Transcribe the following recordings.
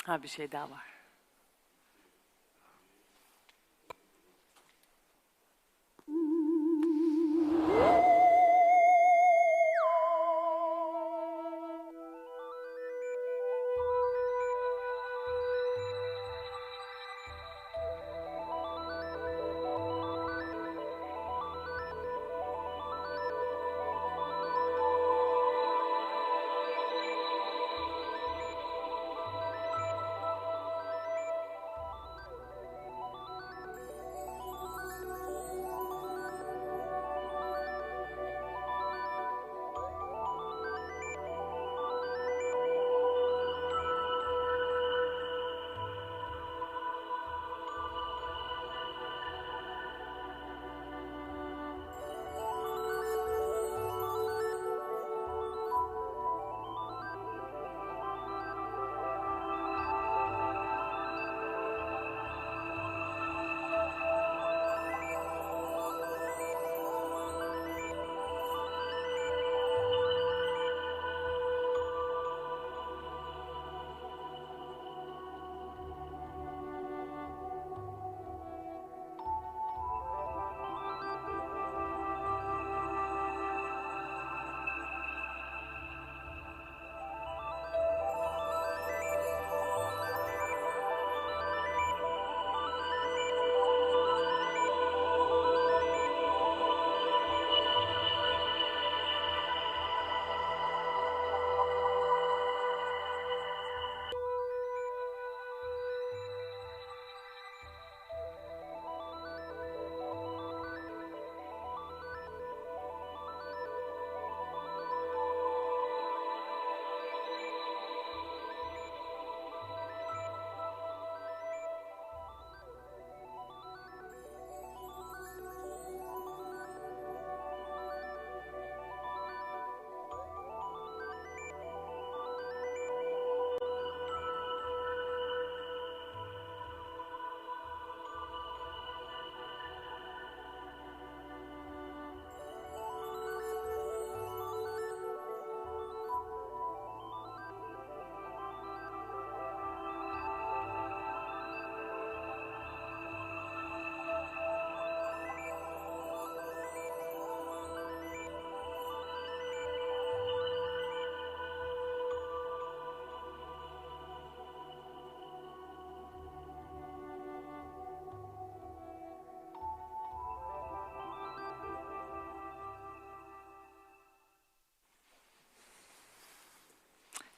Ha, bir şey daha var.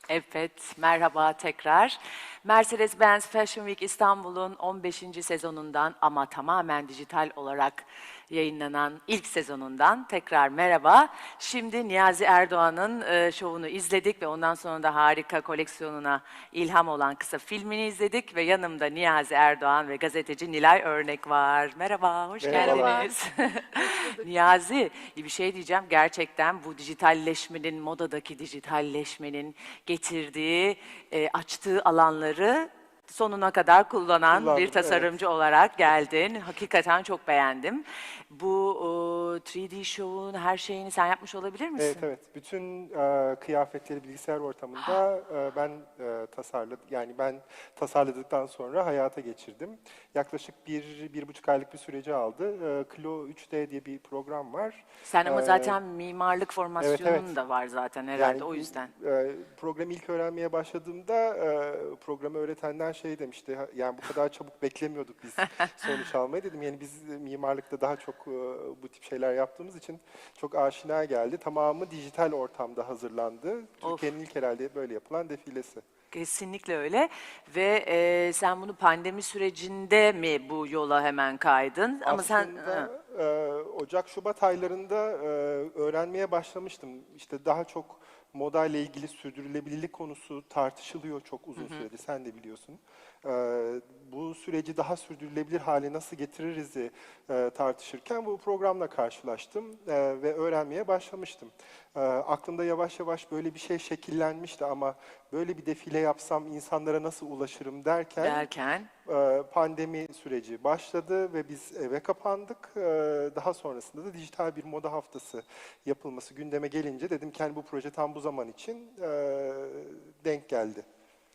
Evet, merhaba tekrar. Mercedes-Benz Fashion Week İstanbul'un 15. sezonundan ama tamamen dijital olarak yayınlanan ilk sezonundan tekrar merhaba. Şimdi Niyazi Erdoğan'ın şovunu izledik ve ondan sonra da harika koleksiyonuna ilham olan kısa filmini izledik ve yanımda Niyazi Erdoğan ve gazeteci Nilay Örnek var. Merhaba, hoş geldiniz. Niyazi, bir şey diyeceğim. Gerçekten bu dijitalleşmenin, modadaki dijitalleşmenin getirdiği, açtığı alanları sonuna kadar kullanan bir Kullandım, tasarımcı olarak geldin. Hakikaten çok beğendim. Bu 3D show'un her şeyini sen yapmış olabilir Evet, misin? evet. Bütün kıyafetleri bilgisayar ortamında ben tasarladım. Yani ben tasarladıktan sonra hayata geçirdim. Yaklaşık 1,5 aylık bir süreci aldı. Clio 3D diye bir program var. Sen ama E, zaten mimarlık evet, formasyonun evet. da var zaten herhalde Yani o yüzden. programı ilk öğrenmeye başladığımda programı öğretenden şey demişti. Yani bu kadar çabuk beklemiyorduk biz sonuç almayı dedim. Yani biz mimarlıkta daha çok bu tip şeyler yaptığımız için çok aşina geldi. Tamamı dijital ortamda hazırlandı. Of. Türkiye'nin ilk herhalde böyle yapılan defilesi. Kesinlikle öyle ve sen bunu pandemi sürecinde mi bu yola hemen kaydın? Ama sen Aslında Ocak-Şubat aylarında öğrenmeye başlamıştım. İşte daha çok moda ile ilgili sürdürülebilirlik konusu tartışılıyor çok uzun süredir. Sen de biliyorsun. E, Bu süreci daha sürdürülebilir hale nasıl getiririz'i tartışırken bu programla karşılaştım ve öğrenmeye başlamıştım. Aklımda yavaş yavaş böyle bir şey şekillenmişti ama böyle bir defile yapsam insanlara nasıl ulaşırım derken derken pandemi süreci başladı ve biz eve kapandık. Daha sonrasında da dijital bir moda haftası yapılması gündeme gelince dedim ki hani bu proje tam bu zaman için denk geldi.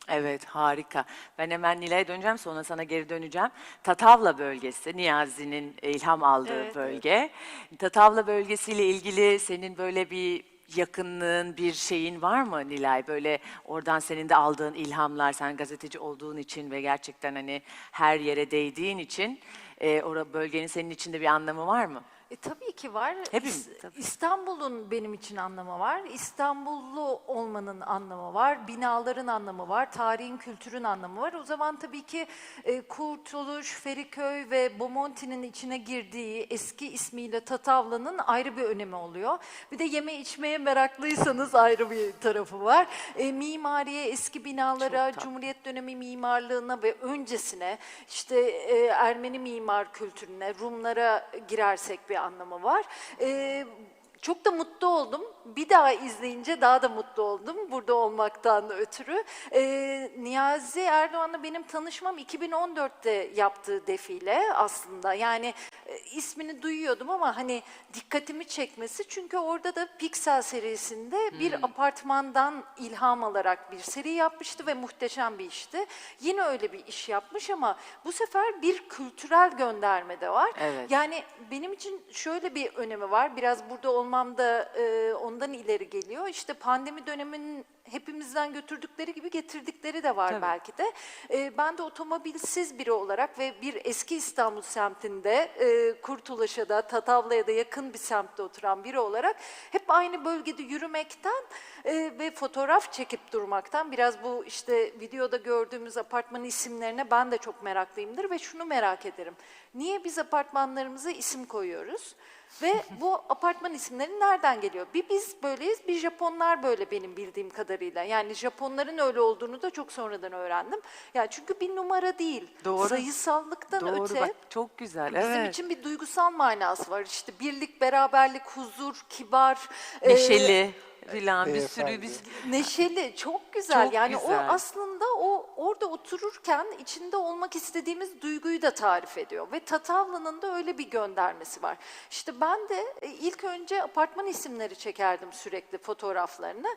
evet, harika. Ben hemen Nilay'a döneceğim, sonra sana geri döneceğim. Tatavla bölgesi, Niyazi'nin ilham aldığı Evet. Evet. bölge. Tatavla bölgesiyle ilgili senin böyle bir yakınlığın, bir şeyin var mı Nilay? Böyle oradan senin de aldığın ilhamlar, sen gazeteci olduğun için ve gerçekten hani her yere değdiğin için bölgenin senin için de bir anlamı var mı? Tabii ki var. Hepimiz tabii. İstanbul'un benim için anlamı var. İstanbullu olmanın anlamı var. Binaların anlamı var. Tarihin, kültürün anlamı var. O zaman tabii ki Kurtuluş, Feriköy ve Bomonti'nin içine girdiği eski ismiyle Tatavla'nın ayrı bir önemi oluyor. Bir de yeme içmeye meraklıysanız ayrı bir tarafı var. Mimariye, eski binalara, Çok tatlı. Cumhuriyet dönemi mimarlığına ve öncesine işte Ermeni mimar kültürüne, Rumlara girersek bir anlamı var. Çok da mutlu oldum. Bir daha izleyince daha da mutlu oldum burada olmaktan ötürü. Niyazi Erdoğan'la benim tanışmam 2014'te yaptığı defile aslında. Yani ismini duyuyordum ama hani dikkatimi çekmesi çünkü orada da Pixel serisinde bir apartmandan ilham alarak bir seri yapmıştı ve muhteşem bir işti. Yine öyle bir iş yapmış ama bu sefer bir kültürel gönderme de var. Evet. Yani benim için şöyle bir önemi var. Biraz burada olmam da ondan ileri geliyor. İşte pandemi döneminin hepimizden götürdükleri gibi getirdikleri de var Tabii. belki de. Ben de otomobilsiz biri olarak ve bir eski İstanbul semtinde, Kurtuluş'a da, Tatavla'ya da yakın bir semtte oturan biri olarak hep aynı bölgede yürümekten ve fotoğraf çekip durmaktan, biraz bu işte videoda gördüğümüz apartman isimlerine ben de çok meraklıyımdır ve şunu merak ederim. Niye biz apartmanlarımıza isim koyuyoruz? Ve bu apartman isimleri nereden geliyor? Bir biz böyleyiz, bir Japonlar böyle benim bildiğim kadarıyla. Yani Japonların öyle olduğunu da çok sonradan öğrendim. Yani çünkü bir numara değil, Doğru. sayısallıktan Doğru öte bak, çok güzel. bizim Evet. için bir duygusal manası var. İşte birlik, beraberlik, huzur, kibar, Neşeli filan bir sürü Beyefendi. neşeli, çok güzel. Çok Yani güzel. o aslında o orada otururken içinde olmak istediğimiz duyguyu da tarif ediyor. Ve Tatavla'nın da öyle bir göndermesi var. İşte ben de ilk önce apartman isimleri çekerdim sürekli fotoğraflarını.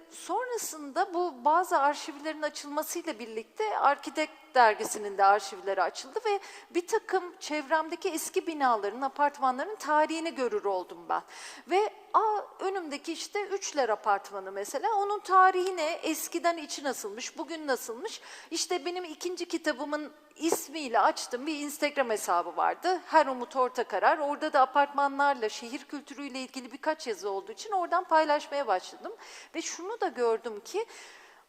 Sonrasında bu bazı arşivlerin açılmasıyla birlikte Arkitekt dergisinin de arşivleri açıldı ve bir takım çevremdeki eski binaların, apartmanların tarihini görür oldum ben. Ve önümdeki işte Üçler Apartmanı mesela, onun tarihi ne? Eskiden içi nasılmış, bugün nasılmış? İşte benim ikinci kitabımın ismiyle açtığım bir Instagram hesabı vardı. Her Umut Ortakarar. Orada da apartmanlarla, şehir kültürüyle ilgili birkaç yazı olduğu için oradan paylaşmaya başladım. Ve şunu da gördüm ki,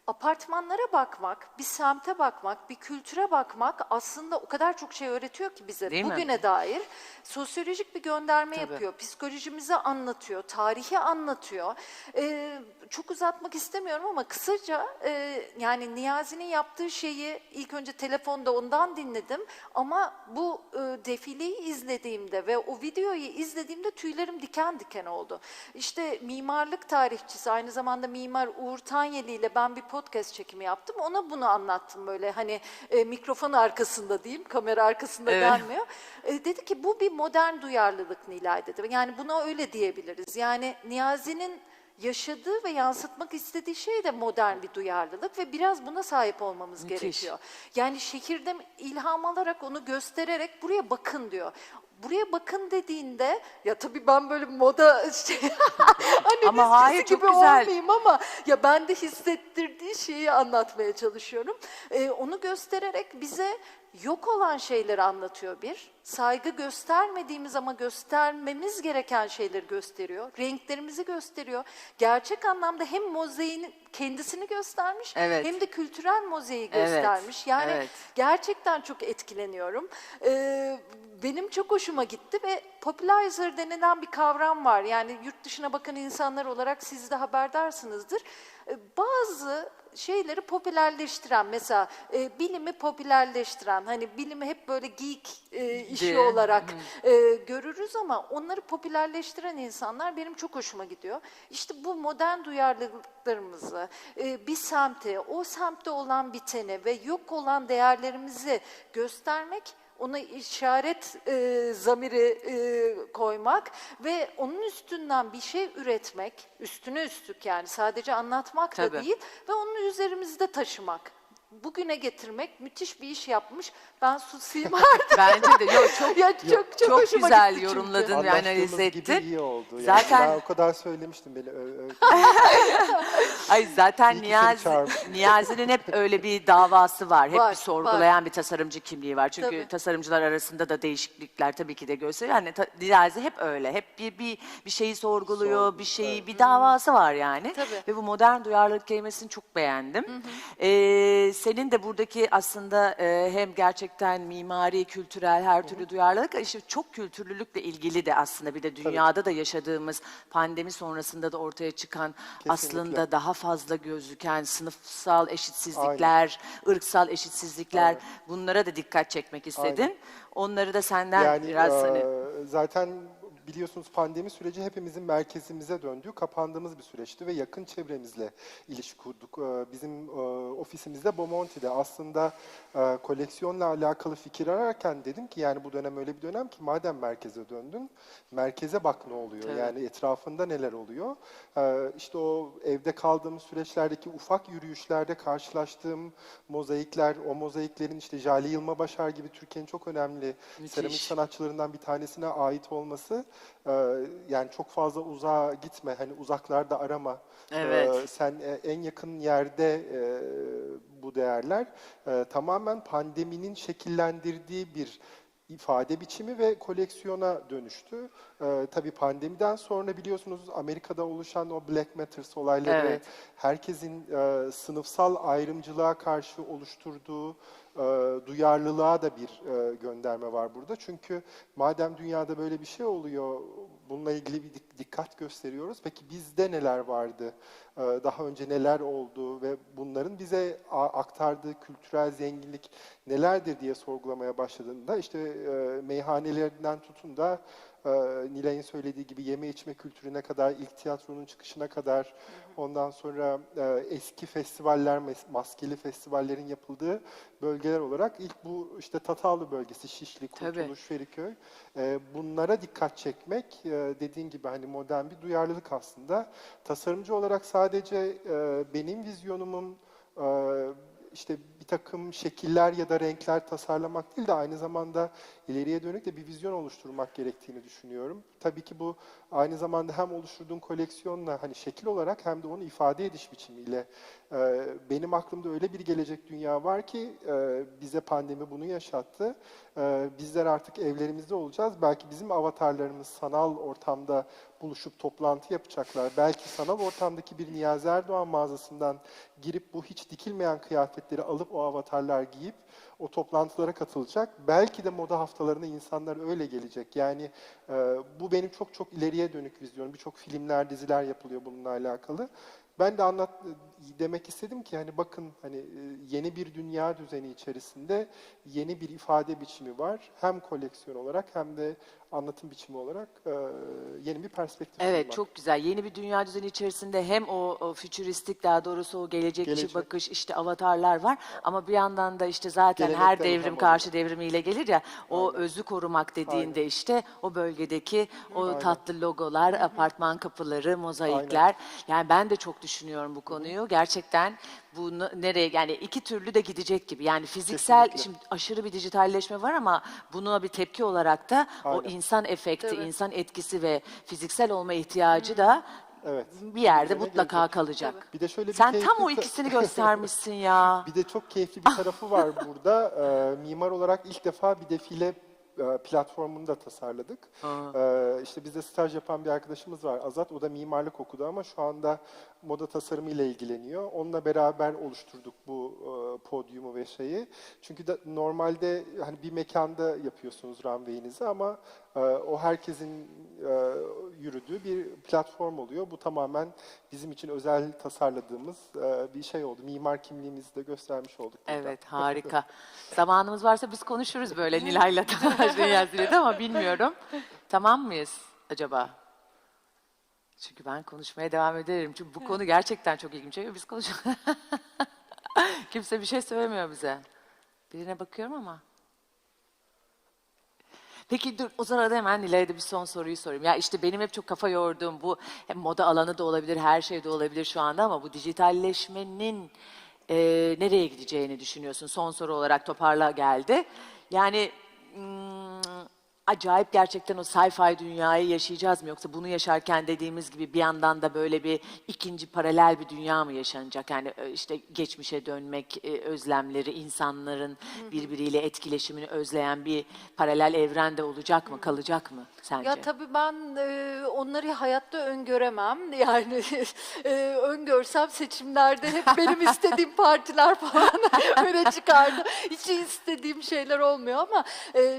apartmanlara bakmak, bir semte bakmak, bir kültüre bakmak aslında o kadar çok şey öğretiyor ki bize. Değil mi? Bugüne dair sosyolojik bir gönderme Tabii. yapıyor, psikolojimizi anlatıyor, tarihi anlatıyor. çok uzatmak istemiyorum ama kısaca yani Niyazi'nin yaptığı şeyi ilk önce telefonda ondan dinledim ama bu defileyi izlediğimde ve o videoyu izlediğimde tüylerim diken diken oldu. İşte mimarlık tarihçisi, aynı zamanda mimar Uğur Tanyeli ile ben bir podcast çekimi yaptım. Ona bunu anlattım böyle hani mikrofon arkasında diyeyim, kamera arkasında denmiyor. Dedi ki bu bir modern duyarlılık Nilay dedi. Yani buna öyle diyebiliriz. Yani Niyazi'nin yaşadığı ve yansıtmak istediği şey de modern bir duyarlılık ve biraz buna sahip olmamız gerekiyor. Yani şehirde ilham alarak, onu göstererek buraya bakın diyor. Buraya bakın dediğinde, ya tabii ben böyle moda hani Ama hayır, çok gibi güzel. olmayayım ama ya ben de hissettirdiği şeyi anlatmaya çalışıyorum. Onu göstererek bize yok olan şeyleri anlatıyor bir. Saygı göstermediğimiz ama göstermemiz gereken şeyleri gösteriyor. Renklerimizi gösteriyor. Gerçek anlamda hem mozaiğin kendisini göstermiş Evet. hem de kültürel mozaiği göstermiş. Yani evet. gerçekten çok etkileniyorum. Benim çok hoşuma gitti ve popularizer denilen bir kavram var. Yani yurt dışına bakan insanlar olarak siz de haberdarsınızdır. Bazı şeyleri popülerleştiren, mesela bilimi popülerleştiren, hani bilimi hep böyle geek işi olarak görürüz ama onları popülerleştiren insanlar benim çok hoşuma gidiyor. İşte bu modern duyarlılıklarımızı, bir semte, o semtte olan biteni ve yok olan değerlerimizi göstermek, ona işaret zamiri koymak ve onun üstünden bir şey üretmek, üstüne üstlük yani sadece anlatmak da Tabii. değil ve onu üzerimizde taşımak. Bugüne getirmek, müthiş bir iş yapmış. Ben susayım artık. Bence de yok, çok Ya çok çok hoşuma güzel gitti çünkü. yorumladın ve analiz Anlaştığımız gibi ettin. iyi oldu. Yani Zaten- ben o kadar söylemiştim beni. Ay zaten İyi ki seni çağırmış. Niyazi'nin hep öyle bir davası var. Hep Var, bir sorgulayan bir tasarımcı kimliği var. Çünkü Tabii. tasarımcılar arasında da değişiklikler tabii ki de gösteriyor. Yani Niyazi hep öyle. Hep bir şeyi sorguluyor, bir şeyi, bir davası var yani. Tabii. Ve bu modern duyarlılık kelimesini çok beğendim. Senin de buradaki aslında hem gerçekten mimari, kültürel her türlü duyarlılık, işte çok kültürlülükle ilgili de aslında bir de dünyada da yaşadığımız pandemi sonrasında da ortaya çıkan aslında daha fazla gözüken sınıfsal eşitsizlikler, ırksal eşitsizlikler, bunlara da dikkat çekmek istedin. Onları da senden Yani biraz hani... zaten biliyorsunuz pandemi süreci hepimizin merkezimize döndüğü, kapandığımız bir süreçti ve yakın çevremizle ilişki kurduk. Bizim ofisimizde Bomonti'de aslında koleksiyonla alakalı fikir ararken dedim ki yani bu dönem öyle bir dönem ki madem merkeze döndün, merkeze bak ne oluyor, Tabii. yani etrafında neler oluyor. İşte o evde kaldığım süreçlerdeki ufak yürüyüşlerde karşılaştığım mozaikler, o mozaiklerin işte Jale Yılmabaşar gibi Türkiye'nin çok önemli seramik sanatçılarından bir tanesine ait olması, yani çok fazla uzağa gitme, hani uzaklarda arama. Evet. Sen en yakın yerde bu değerler tamamen pandeminin şekillendirdiği bir ifade biçimi ve koleksiyona dönüştü. Tabii pandemiden sonra biliyorsunuz Amerika'da oluşan o Black Matters olayları, Evet. herkesin sınıfsal ayrımcılığa karşı oluşturduğu duyarlılığa da bir gönderme var burada. Çünkü madem dünyada böyle bir şey oluyor, bununla ilgili bir dikkat gösteriyoruz. Peki bizde neler vardı? Daha önce neler oldu ve bunların bize aktardığı kültürel zenginlik nelerdir diye sorgulamaya başladığında işte meyhanelerinden tutun da Nilay'ın söylediği gibi yeme içme kültürüne kadar, ilk tiyatronun çıkışına kadar, ondan sonra eski festivaller, maskeli festivallerin yapıldığı bölgeler olarak ilk bu işte Tatavlı bölgesi, Şişli, Kurtuluş, Feriköy, bunlara dikkat çekmek dediğin gibi hani modern bir duyarlılık aslında. Tasarımcı olarak sadece benim vizyonumun işte bir takım şekiller ya da renkler tasarlamak değil de aynı zamanda ileriye dönük de bir vizyon oluşturmak gerektiğini düşünüyorum. Tabii ki bu aynı zamanda hem oluşturduğun koleksiyonla hani şekil olarak hem de onu ifade ediş biçimiyle benim aklımda öyle bir gelecek dünya var ki bize pandemi bunu yaşattı. Bizler artık evlerimizde olacağız. Belki bizim avatarlarımız sanal ortamda buluşup toplantı yapacaklar. Belki sanal ortamdaki bir Niyazi Erdoğan mağazasından girip bu hiç dikilmeyen kıyafetleri alıp o avatarlar giyip o toplantılara katılacak. Belki de moda haftalarına insanlar öyle gelecek. Yani bu benim çok çok ileriye dönük vizyonum. Birçok filmler, diziler yapılıyor bununla alakalı. Ben de demek istedim ki hani bakın hani yeni bir dünya düzeni içerisinde yeni bir ifade biçimi var. Hem koleksiyon olarak hem de anlatım biçimi olarak yeni bir perspektif Evet, sunmak. çok güzel. Yeni bir dünya düzeni içerisinde hem o fütüristik, daha doğrusu o gelecekçi Gelecek. bakış, işte avatarlar var ama bir yandan da işte zaten her Gelenekten devrim ilham karşı devrimiyle gelir ya, o Aynen. özü korumak dediğinde işte o bölgedeki o Aynen. tatlı logolar, apartman kapıları, mozaikler. Yani ben de çok düşünüyorum bu konuyu. Gerçekten bu nereye, yani iki türlü de gidecek gibi. Yani fiziksel, Kesinlikle. şimdi aşırı bir dijitalleşme var ama buna bir tepki olarak da o Aynen. insan efekti, Tabii. insan etkisi ve fiziksel olma ihtiyacı da Evet. bir yerde Üzerine mutlaka gelecek. kalacak. Bir de şöyle bir Sen keyifli tam o ikisini göstermişsin ya. Bir de çok keyifli bir tarafı var burada. Mimar olarak ilk defa bir defile platformunu da tasarladık. İşte bizde staj yapan bir arkadaşımız var, Azat. O da mimarlık okudu ama şu anda moda tasarımı ile ilgileniyor. Onunla beraber oluşturduk bu podyumu ve şeyi. Çünkü normalde hani bir mekanda yapıyorsunuz runway'inizi ama o herkesin yürüdüğü bir platform oluyor. Bu tamamen bizim için özel tasarladığımız bir şey oldu. Mimar kimliğimizi de göstermiş olduk burada. Evet, harika. Zamanımız varsa biz konuşuruz böyle Nilay'la Dünyası'yla ama bilmiyorum. Tamam mıyız acaba? Çünkü ben konuşmaya devam ederim. Çünkü bu konu gerçekten çok ilgimi çekiyor. Biz konuşuyoruz. Kimse bir şey söylemiyor bize. Birine bakıyorum ama. Peki dur, o sırada hemen Nilay'a da bir son soruyu sorayım. Ya işte benim hep çok kafa yorduğum bu, hem moda alanı da olabilir, her şey de olabilir şu anda ama bu dijitalleşmenin nereye gideceğini düşünüyorsun? Son soru olarak toparla geldi. Yani acayip gerçekten o sci-fi dünyayı yaşayacağız mı? Yoksa bunu yaşarken dediğimiz gibi bir yandan da böyle bir ikinci paralel bir dünya mı yaşanacak? Yani işte geçmişe dönmek, özlemleri, insanların birbiriyle etkileşimini özleyen bir paralel evren de olacak mı, kalacak mı sence? Ya tabii ben onları hayatta öngöremem. Yani öngörsem seçimlerde hep benim istediğim partiler falan öne çıkardı. Hiç istediğim şeyler olmuyor ama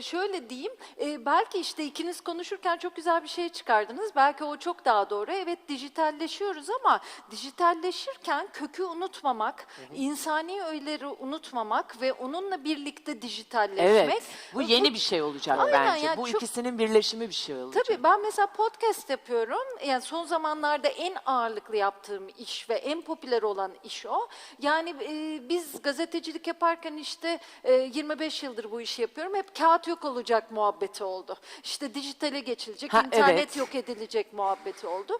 şöyle diyeyim. Belki işte ikiniz konuşurken çok güzel bir şey çıkardınız. Belki o çok daha doğru. Evet, dijitalleşiyoruz ama dijitalleşirken kökü unutmamak, insani öğeleri unutmamak ve onunla birlikte dijitalleşmek. Evet, bu yeni bir şey olacak Aynen, bence. yani Bu çok- ikisinin birleşimi bir şey olacak. Tabii ben mesela podcast yapıyorum. Yani son zamanlarda en ağırlıklı yaptığım iş ve en popüler olan iş o. Yani biz gazetecilik yaparken işte 25 yıldır bu işi yapıyorum. Hep kağıt yok olacak muhabbeti oldu. İşte dijitale geçilecek, Ha, internet evet. yok edilecek muhabbeti oldu.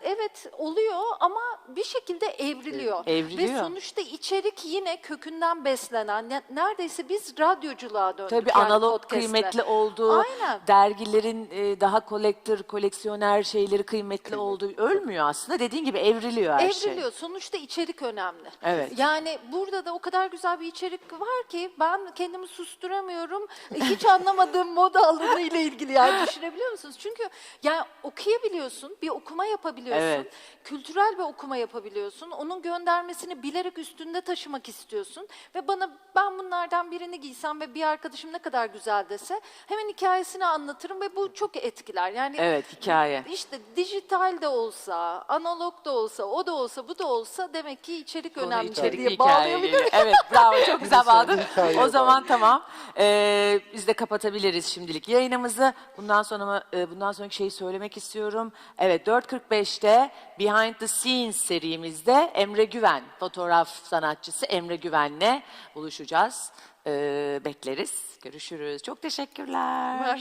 Evet oluyor ama bir şekilde evriliyor. Evriliyor. Ve sonuçta içerik yine kökünden beslenen, neredeyse biz radyoculuğa döndük. Tabii yani analog podcast'le. kıymetli olduğu, Aynen. dergilerin daha koleksiyoner şeyleri kıymetli olduğu, ölmüyor aslında. Dediğin gibi evriliyor her şey. Evriliyor. Sonuçta içerik önemli. Evet. Yani burada da o kadar güzel bir içerik var ki ben kendimi susturamıyorum. Hiç anlamadığım moda alanı ile ilgili, yani düşünebiliyor musunuz? Çünkü yani okuyabiliyorsun, bir okuma yapabiliyorsun. Evet. Kültürel bir okuma yapabiliyorsun. Onun göndermesini bilerek üstünde taşımak istiyorsun ve ben bunlardan birini giysem ve bir arkadaşım ne kadar güzel dese hemen hikayesini anlatırım ve bu çok etkiler. Yani Evet, hikaye. İşte dijital de olsa, analog da olsa, o da olsa, bu da olsa demek ki içerik Konu önemli içerik diye hikaye bağlayabilirim. geliyor. Evet, bravo, çok güzel bağladın. hikayeye O zaman tamam. Biz de kapatabiliriz şimdilik yayınımızı. Bundan sonraki şeyi söylemek istiyorum. Evet, 4.45'te Behind the Scenes serimizde Emre Güven, fotoğraf sanatçısı Emre Güven'le buluşacağız. Bekleriz. Görüşürüz. Çok teşekkürler.